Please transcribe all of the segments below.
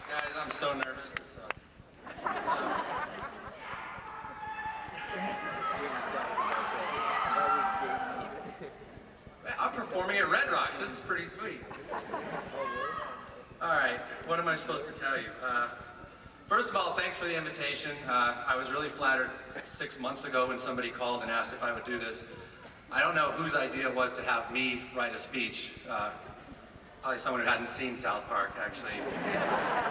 Guys, I'm so nervous. This sucks. I'm performing at Red Rocks. This is pretty sweet. All right, what am I supposed to tell you? First of all, thanks for the invitation. I was really flattered 6 months ago when somebody called and asked if I would do this. I don't know whose idea it was to have me write a speech. Probably someone who hadn't seen South Park, actually.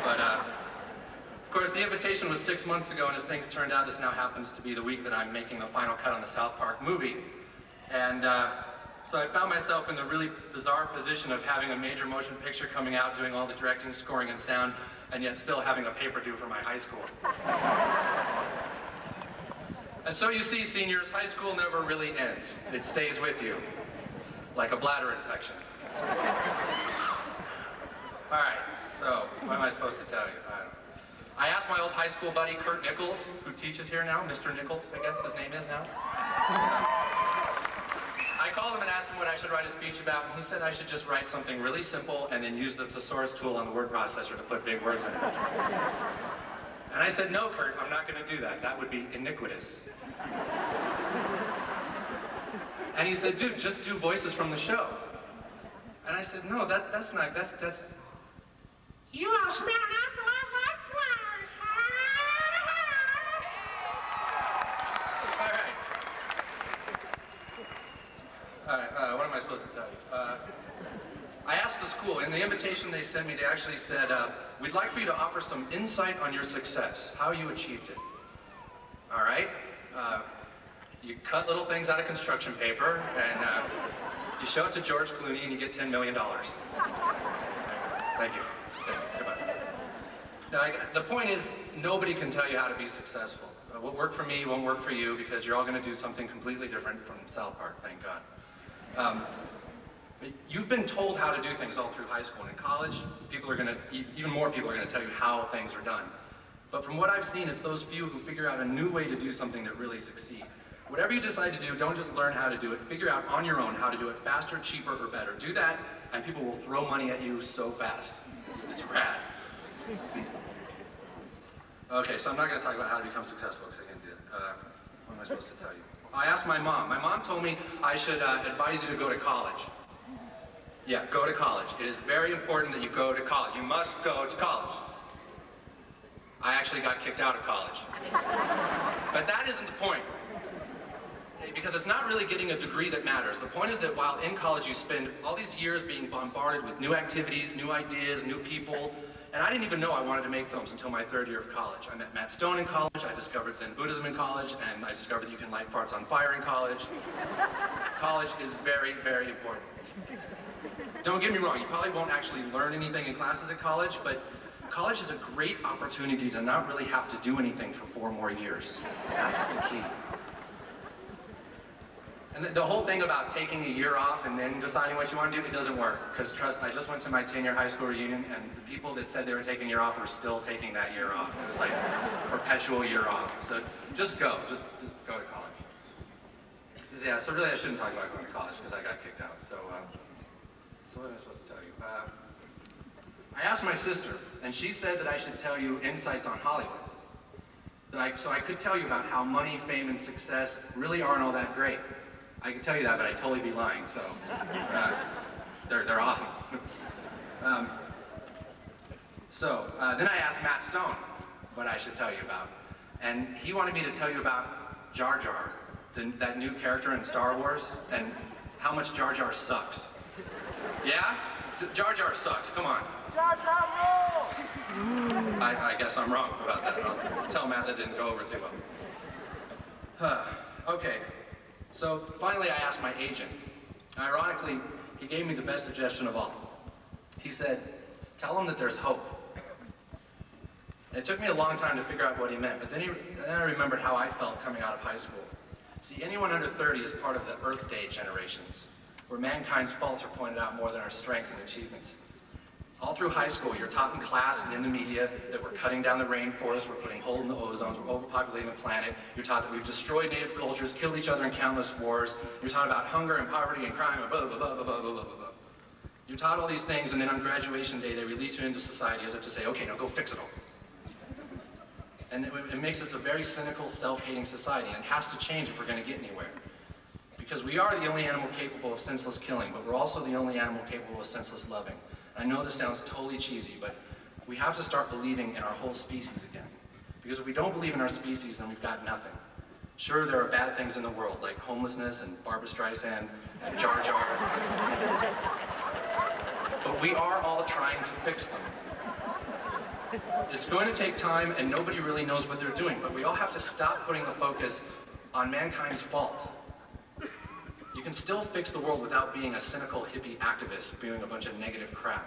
But, of course, the invitation was 6 months ago, and as things turned out, this now happens to be the week that I'm making the final cut on the South Park movie. And so I found myself in the really bizarre position of having a major motion picture coming out, doing all the directing, scoring, and sound, and yet still having a paper due for my high school. And so you see, seniors, high school never really ends. It stays with you, like a bladder infection. All right, so what am I supposed to tell you? I asked my old high school buddy, Kurt Nichols, who teaches here now, Mr. Nichols, I guess his name is now. I called him and asked him what I should write a speech about, and he said I should just write something really simple and then use the thesaurus tool on the word processor to put big words in it. And I said, no, Kurt, I'm not going to do that. That would be iniquitous. And he said, dude, just do voices from the show. And I said, no, that's not, that's... You all stand up for like flowers. All right, what am I supposed to tell you? I asked the school, in the invitation they sent me, they actually said, we'd like for you to offer some insight on your success, how you achieved it. All right, you cut little things out of construction paper, and you show it to George Clooney, and you get $10 million. Thank you. Goodbye. Now, the point is, nobody can tell you how to be successful. What worked for me won't work for you, because you're all going to do something completely different from South Park, thank God. You've been told how to do things all through high school, and in college, even more people are going to tell you how things are done. But from what I've seen, it's those few who figure out a new way to do something that really succeed. Whatever you decide to do, don't just learn how to do it. Figure out on your own how to do it faster, cheaper, or better. Do that, and people will throw money at you so fast. It's rad. Okay, so I'm not going to talk about how to become successful, because I can't do it. What am I supposed to tell you? I asked my mom. My mom told me I should advise you to go to college. Yeah, go to college. It is very important that you go to college. You must go to college. I actually got kicked out of college. But that isn't the point. Because it's not really getting a degree that matters. The point is that while in college you spend all these years being bombarded with new activities, new ideas, new people, and I didn't even know I wanted to make films until my third year of college. I met Matt Stone in college, I discovered Zen Buddhism in college, and I discovered that you can light farts on fire in college. College is very, very important. Don't get me wrong, you probably won't actually learn anything in classes at college, but college is a great opportunity to not really have to do anything for 4 more years. That's the key. And the whole thing about taking a year off and then deciding what you want to do, it doesn't work. Because trust, I just went to my 10-year high school reunion, and the people that said they were taking a year off were still taking that year off. It was like a perpetual year off. So just go, just go to college. Yeah, so really I shouldn't talk about going to college because I got kicked out. So what am I supposed to tell you? I asked my sister, and she said that I should tell you insights on Hollywood. So I could tell you about how money, fame, and success really aren't all that great. I can tell you that, but I'd totally be lying, so they're awesome. Then I asked Matt Stone what I should tell you about, and he wanted me to tell you about Jar Jar, that new character in Star Wars, and how much Jar Jar sucks. Yeah? Jar Jar sucks, come on. Jar Jar rule! I guess I'm wrong about that. I'll tell Matt that didn't go over too well. Okay. So finally I asked my agent. Ironically, he gave me the best suggestion of all. He said, tell him that there's hope. And it took me a long time to figure out what he meant, but then I remembered how I felt coming out of high school. See, anyone under 30 is part of the Earth Day generations, where mankind's faults are pointed out more than our strengths and achievements. All through high school, you're taught in class and in the media that we're cutting down the rainforest, we're putting holes in the ozone, we're overpopulating the planet. You're taught that we've destroyed native cultures, killed each other in countless wars. You're taught about hunger and poverty and crime and blah, blah, blah, blah, blah, blah, blah, blah. You're taught all these things, and then on graduation day, they release you into society as if to say, okay, now go fix it all. And it makes us a very cynical, self-hating society, and it has to change if we're going to get anywhere. Because we are the only animal capable of senseless killing, but we're also the only animal capable of senseless loving. I know this sounds totally cheesy, but we have to start believing in our whole species again. Because if we don't believe in our species, then we've got nothing. Sure, there are bad things in the world, like homelessness and Barbra Streisand and Jar Jar. But we are all trying to fix them. It's going to take time, and nobody really knows what they're doing, but we all have to stop putting the focus on mankind's faults. You can still fix the world without being a cynical hippie activist spewing a bunch of negative crap.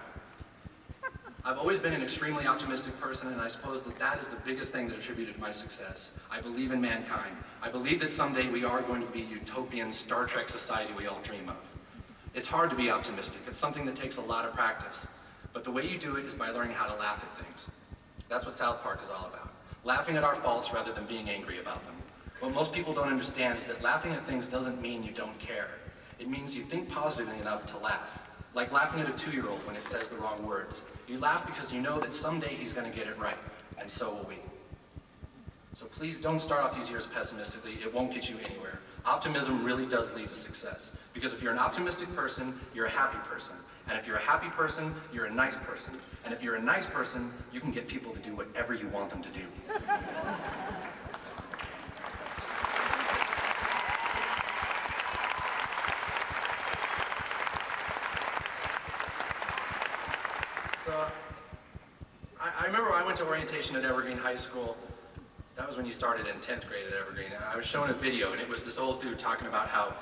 I've always been an extremely optimistic person, and I suppose that is the biggest thing that attributed to my success. I believe in mankind. I believe that someday we are going to be a utopian Star Trek society we all dream of. It's hard to be optimistic. It's something that takes a lot of practice. But the way you do it is by learning how to laugh at things. That's what South Park is all about. Laughing at our faults rather than being angry about them. What most people don't understand is that laughing at things doesn't mean you don't care. It means you think positively enough to laugh. Like laughing at a 2-year-old when it says the wrong words. You laugh because you know that someday he's going to get it right, and so will we. So please don't start off these years pessimistically. It won't get you anywhere. Optimism really does lead to success. Because if you're an optimistic person, you're a happy person. And if you're a happy person, you're a nice person. And if you're a nice person, you can get people to do whatever you want them to do. So, I remember I went to orientation at Evergreen High School. That was when you started in 10th grade at Evergreen. And I was shown a video, and it was this old dude talking about how,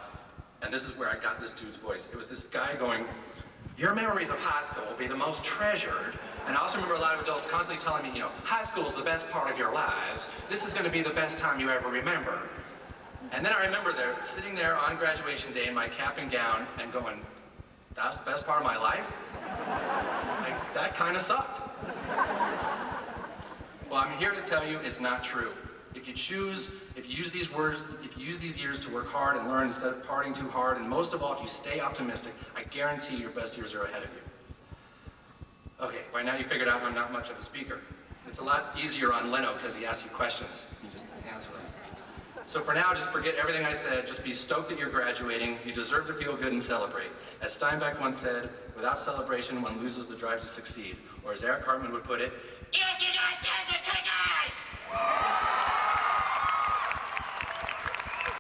and this is where I got this dude's voice. It was this guy going, your memories of high school will be the most treasured. And I also remember a lot of adults constantly telling me, high school is the best part of your lives. This is going to be the best time you ever remember. And then I remember sitting there on graduation day in my cap and gown and going, that's the best part of my life? Like, that kind of sucked. Well, I'm here to tell you it's not true. If you use these years to work hard and learn instead of partying too hard, and most of all, if you stay optimistic, I guarantee your best years are ahead of you. Okay, by now you figured out I'm not much of a speaker. It's a lot easier on Leno because he asks you questions. You just answer them. So for now, just forget everything I said. Just be stoked that you're graduating. You deserve to feel good and celebrate. As Steinbeck once said, without celebration, one loses the drive to succeed. Or as Eric Cartman would put it, if you don't